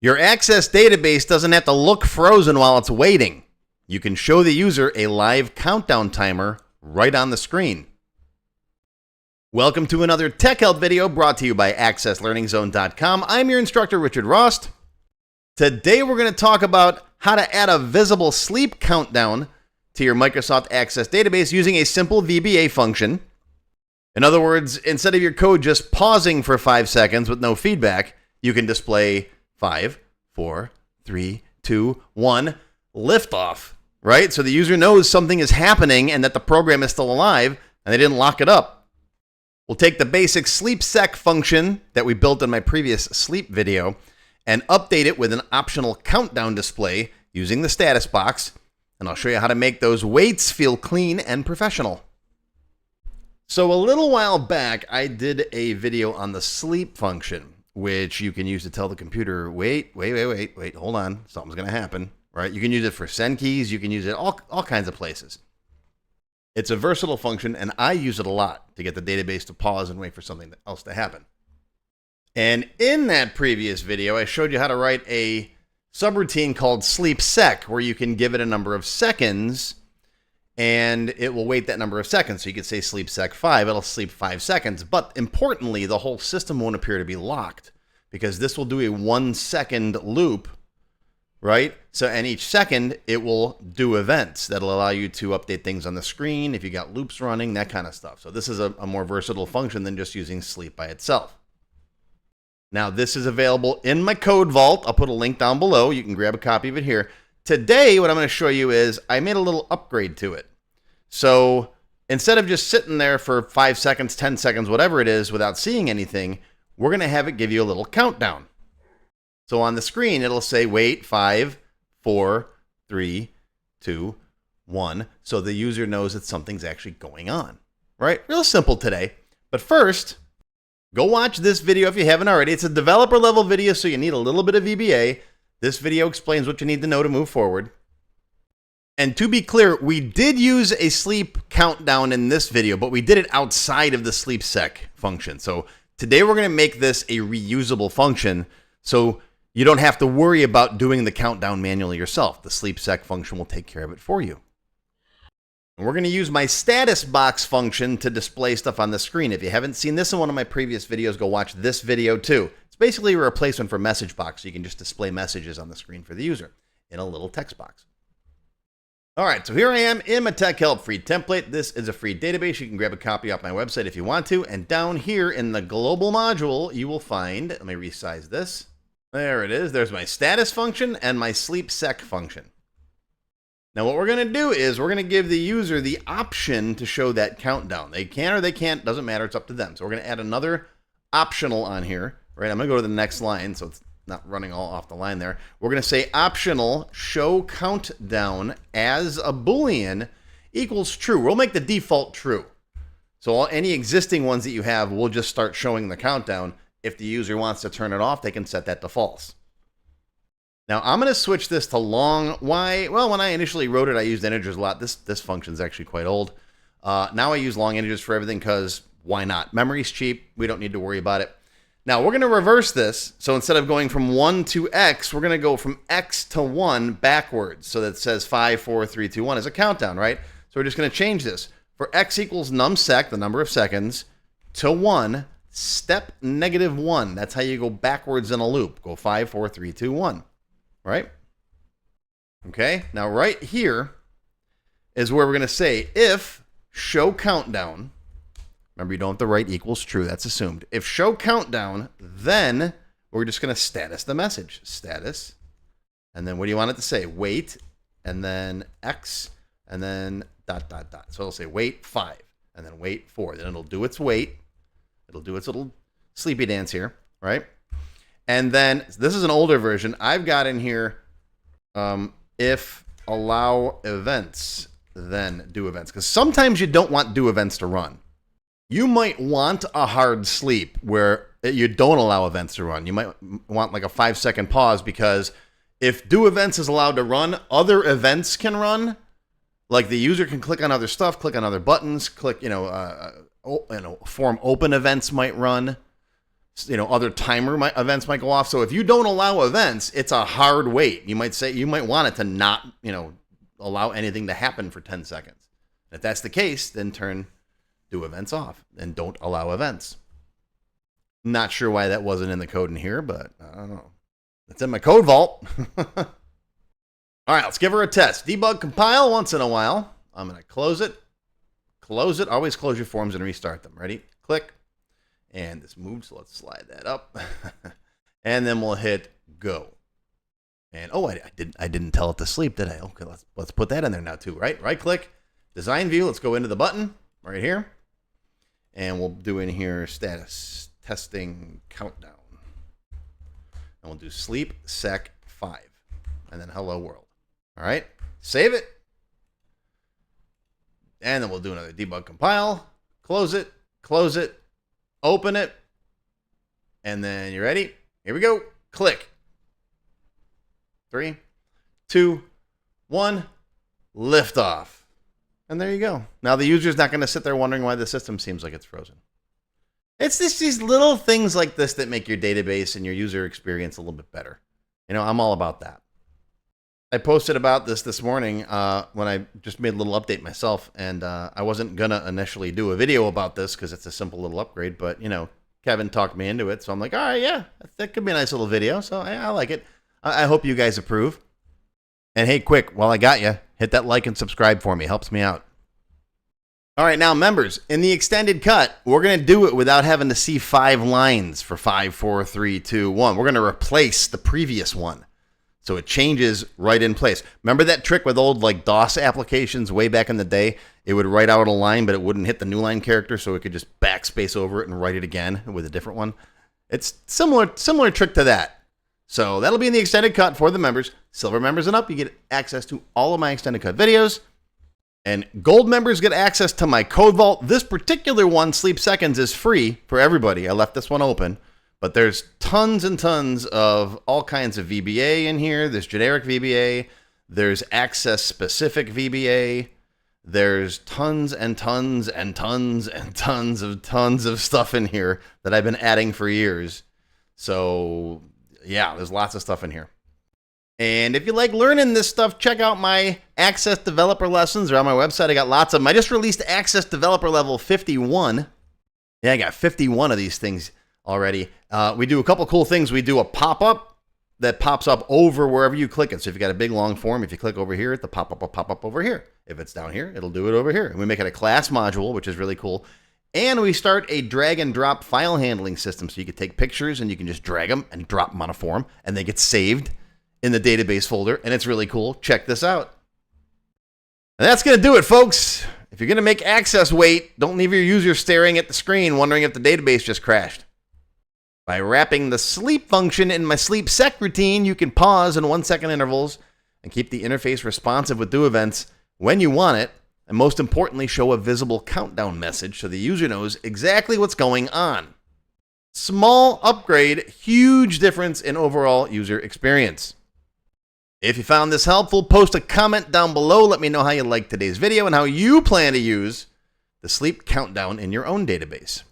Your Access database doesn't have to look frozen while it's waiting. You can show the user a live countdown timer right on the screen. Welcome to another Tech Help video brought to you by AccessLearningZone.com. I'm your instructor, Richard Rost. Today we're going to talk about how to add a visible sleep countdown to your Microsoft Access database using a simple VBA function. In other words, instead of your code just pausing for 5 seconds with no feedback, you can display 5, 4, 3, 2, 1, liftoff, right? So the user knows something is happening and that the program is still alive and they didn't lock it up. We'll take the basic SleepSec function that we built in my previous sleep video and update it with an optional countdown display using the status box. And I'll show you how to make those waits feel clean and professional. So a little while back, I did a video on the sleep function, which you can use to tell the computer, wait, hold on, something's going to happen, right? You can use it for send keys. You can use it all kinds of places. It's a versatile function, and I use it a lot to get the database to pause and wait for something else to happen. And in that previous video, I showed you how to write a subroutine called SleepSec, where you can give it a number of seconds, and it will wait that number of seconds. So you could say SleepSec 5, it'll sleep 5 seconds. But importantly, the whole system won't appear to be locked, because this will do a 1 second loop, right? So in each second, it will do events that'll allow you to update things on the screen, if you got loops running, that kind of stuff. So this is a more versatile function than just using sleep by itself. Now, this is available in my code vault. I'll put a link down below. You can grab a copy of it here. Today, what I'm going to show you is I made a little upgrade to it. So instead of just sitting there for 5 seconds, 10 seconds, whatever it is, without seeing anything, we're going to have it give you a little countdown. So on the screen, it'll say, wait, 5, 4, 3, 2, 1. So the user knows that something's actually going on, right? Real simple today. But first, go watch this video if you haven't already. It's a developer level video, so you need a little bit of VBA. This video explains what you need to know to move forward. And to be clear, we did use a sleep countdown in this video, but we did it outside of the SleepSec function. So today we're going to make this a reusable function, so you don't have to worry about doing the countdown manually yourself. The SleepSec function will take care of it for you. And we're going to use my status box function to display stuff on the screen. If you haven't seen this in one of my previous videos, go watch this video too. It's basically a replacement for message box, so you can just display messages on the screen for the user in a little text box. All right, so here I am in my Tech Help free template. This is a free database. You can grab a copy off my website if you want to. And down here in the global module, you will find, let me resize this. There it is. There's my status function and my SleepSec function. Now what we're going to do is we're going to give the user the option to show that countdown. They can or they can't, doesn't matter, it's up to them. So we're going to add another optional on here, right? I'm going to go to the next line so it's not running all off the line there. We're going to say optional show countdown as a Boolean equals true. We'll make the default true. So any existing ones that you have will just start showing the countdown. If the user wants to turn it off, they can set that to false. Now I'm going to switch this to long. Why? Well, when I initially wrote it, I used integers a lot. This function is actually quite old. Now I use long integers for everything because why not? Memory's cheap. We don't need to worry about it. Now we're going to reverse this. So instead of going from 1 to X, we're going to go from X to 1 backwards. So that says 5, 4, 3, 2, 1 is a countdown, right? So we're just going to change this. For X equals numsec, the number of seconds, to 1, step -1. That's how you go backwards in a loop. Go 5, 4, 3, 2, 1. Right? Okay, now right here is where we're going to say if show countdown. Remember, you don't have to write equals true. That's assumed. If show countdown, then we're just going to status the message. Status. And then what do you want it to say? Wait, and then X, and then ... So it'll say wait 5, and then wait 4. Then it'll do its wait. It'll do its little sleepy dance here, right? And then this is an older version. I've got in here if allow events, then do events. Because sometimes you don't want do events to run. You might want a hard sleep where you don't allow events to run. You might want like a 5-second pause because if do events is allowed to run, other events can run. Like the user can click on other stuff, click on other buttons, click, form open events might run. other timer events might go off. So if you don't allow events, it's a hard wait. You might want it to not, allow anything to happen for 10 seconds. If that's the case, then do events off and don't allow events. Not sure why that wasn't in the code in here, but I don't know. It's in my code vault. All right, let's give her a test. Debug compile once in a while. I'm going to close it. Close it. Always close your forms and restart them. Ready? Click. And this moved, so let's slide that up. And then we'll hit go. And I didn't tell it to sleep, did I? Okay, let's put that in there now too, right? Right click, design view. Let's go into the button right here. And we'll do in here status testing countdown. And we'll do SleepSec 5. And then hello world. All right, save it. And then we'll do another debug compile. Close it, open it. And then you ready? Here we go. Click. 3, 2, 1, lift off. And there you go. Now the user's not going to sit there wondering why the system seems like it's frozen. It's just these little things like this that make your database and your user experience a little bit better. I'm all about that. I posted about this morning when I just made a little update myself, and I wasn't going to initially do a video about this because it's a simple little upgrade, but, Kevin talked me into it, so I'm like, all right, yeah, that could be a nice little video, so I like it. I hope you guys approve. And hey, quick, while I got you, hit that like and subscribe for me. Helps me out. All right, now, members, in the extended cut, we're going to do it without having to see 5 lines for 5, 4, 3, 2, 1. We're going to replace the previous one. So it changes right in place. Remember that trick with old DOS applications way back in the day? It would write out a line, but it wouldn't hit the new line character, so it could just backspace over it and write it again with a different one. It's similar trick to that. So that'll be in the extended cut for the members. Silver members and up, you get access to all of my extended cut videos. And gold members get access to my code vault. This particular one, Sleep Seconds, is free for everybody. I left this one open. But there's tons and tons of all kinds of VBA in here. There's generic VBA. There's access-specific VBA. There's tons and tons and tons and tons of stuff in here that I've been adding for years. So, yeah, there's lots of stuff in here. And if you like learning this stuff, check out my Access Developer lessons. They're on my website. I got lots of them. I just released Access Developer Level 51. Yeah, I got 51 of these things already. We do a couple cool things. We do a pop-up that pops up over wherever you click it. So if you got a big long form, if you click over here, the pop-up will pop up over here. If it's down here, it'll do it over here. And we make it a class module, which is really cool. And we start a drag and drop file handling system. So you can take pictures and you can just drag them and drop them on a form, and they get saved in the database folder. And it's really cool. Check this out. And that's going to do it, folks. If you're going to make access wait, don't leave your user staring at the screen wondering if the database just crashed. By wrapping the sleep function in my SleepSec routine, you can pause in 1-second intervals and keep the interface responsive with do events when you want it, and most importantly, show a visible countdown message so the user knows exactly what's going on. Small upgrade, huge difference in overall user experience. If you found this helpful, post a comment down below. Let me know how you liked today's video and how you plan to use the sleep countdown in your own database.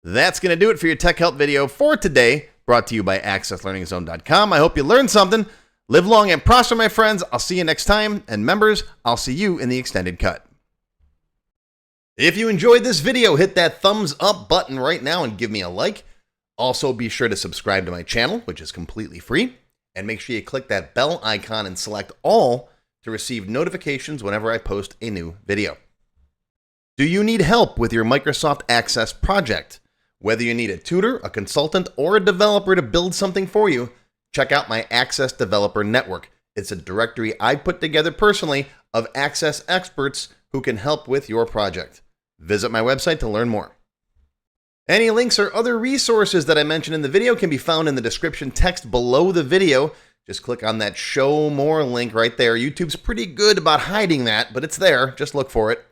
That's going to do it for your Tech Help video for today, brought to you by AccessLearningZone.com. I hope you learned something. Live long and prosper, my friends. I'll see you next time. And members, I'll see you in the extended cut. If you enjoyed this video, hit that thumbs up button right now and give me a like. Also, be sure to subscribe to my channel, which is completely free. And make sure you click that bell icon and select all to receive notifications whenever I post a new video. Do you need help with your Microsoft Access project? Whether you need a tutor, a consultant, or a developer to build something for you, check out my Access Developer Network. It's a directory I put together personally of Access experts who can help with your project. Visit my website to learn more. Any links or other resources that I mentioned in the video can be found in the description text below the video. Just click on that Show More link right there. YouTube's pretty good about hiding that, but it's there. Just look for it.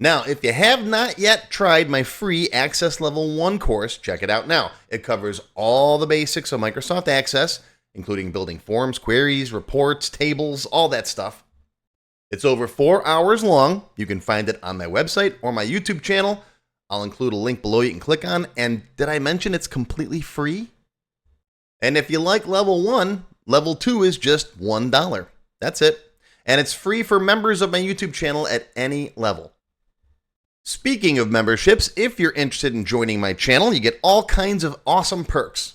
Now, if you have not yet tried my free Access Level 1 course, check it out now. It covers all the basics of Microsoft Access, including building forms, queries, reports, tables, all that stuff. It's over 4 hours long. You can find it on my website or my YouTube channel. I'll include a link below you can click on. And did I mention it's completely free? And if you like level 1, level 2 is just $1. That's it. And it's free for members of my YouTube channel at any level. Speaking of memberships, if you're interested in joining my channel, you get all kinds of awesome perks.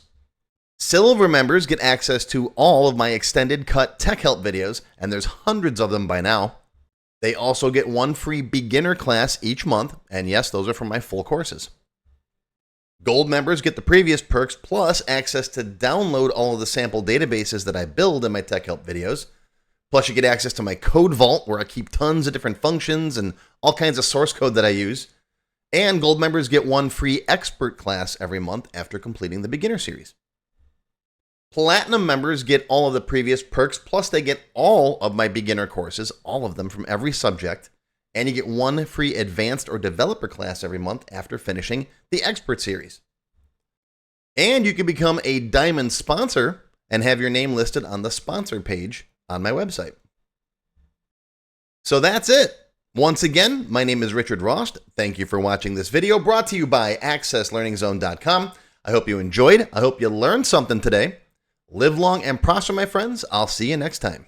Silver members get access to all of my extended cut tech help videos, and there's hundreds of them by now. They also get one free beginner class each month, and yes, those are from my full courses. Gold members get the previous perks plus access to download all of the sample databases that I build in my tech help videos. Plus you get access to my code vault where I keep tons of different functions and all kinds of source code that I use. And gold members get one free expert class every month after completing the beginner series. Platinum members get all of the previous perks, plus they get all of my beginner courses, all of them from every subject, and you get one free advanced or developer class every month after finishing the expert series. And you can become a diamond sponsor and have your name listed on the sponsor page on my website. So that's it. Once again, my name is Richard Rost. Thank you for watching this video brought to you by accesslearningzone.com. I hope you enjoyed. I hope you learned something today. Live long and prosper, my friends. I'll see you next time.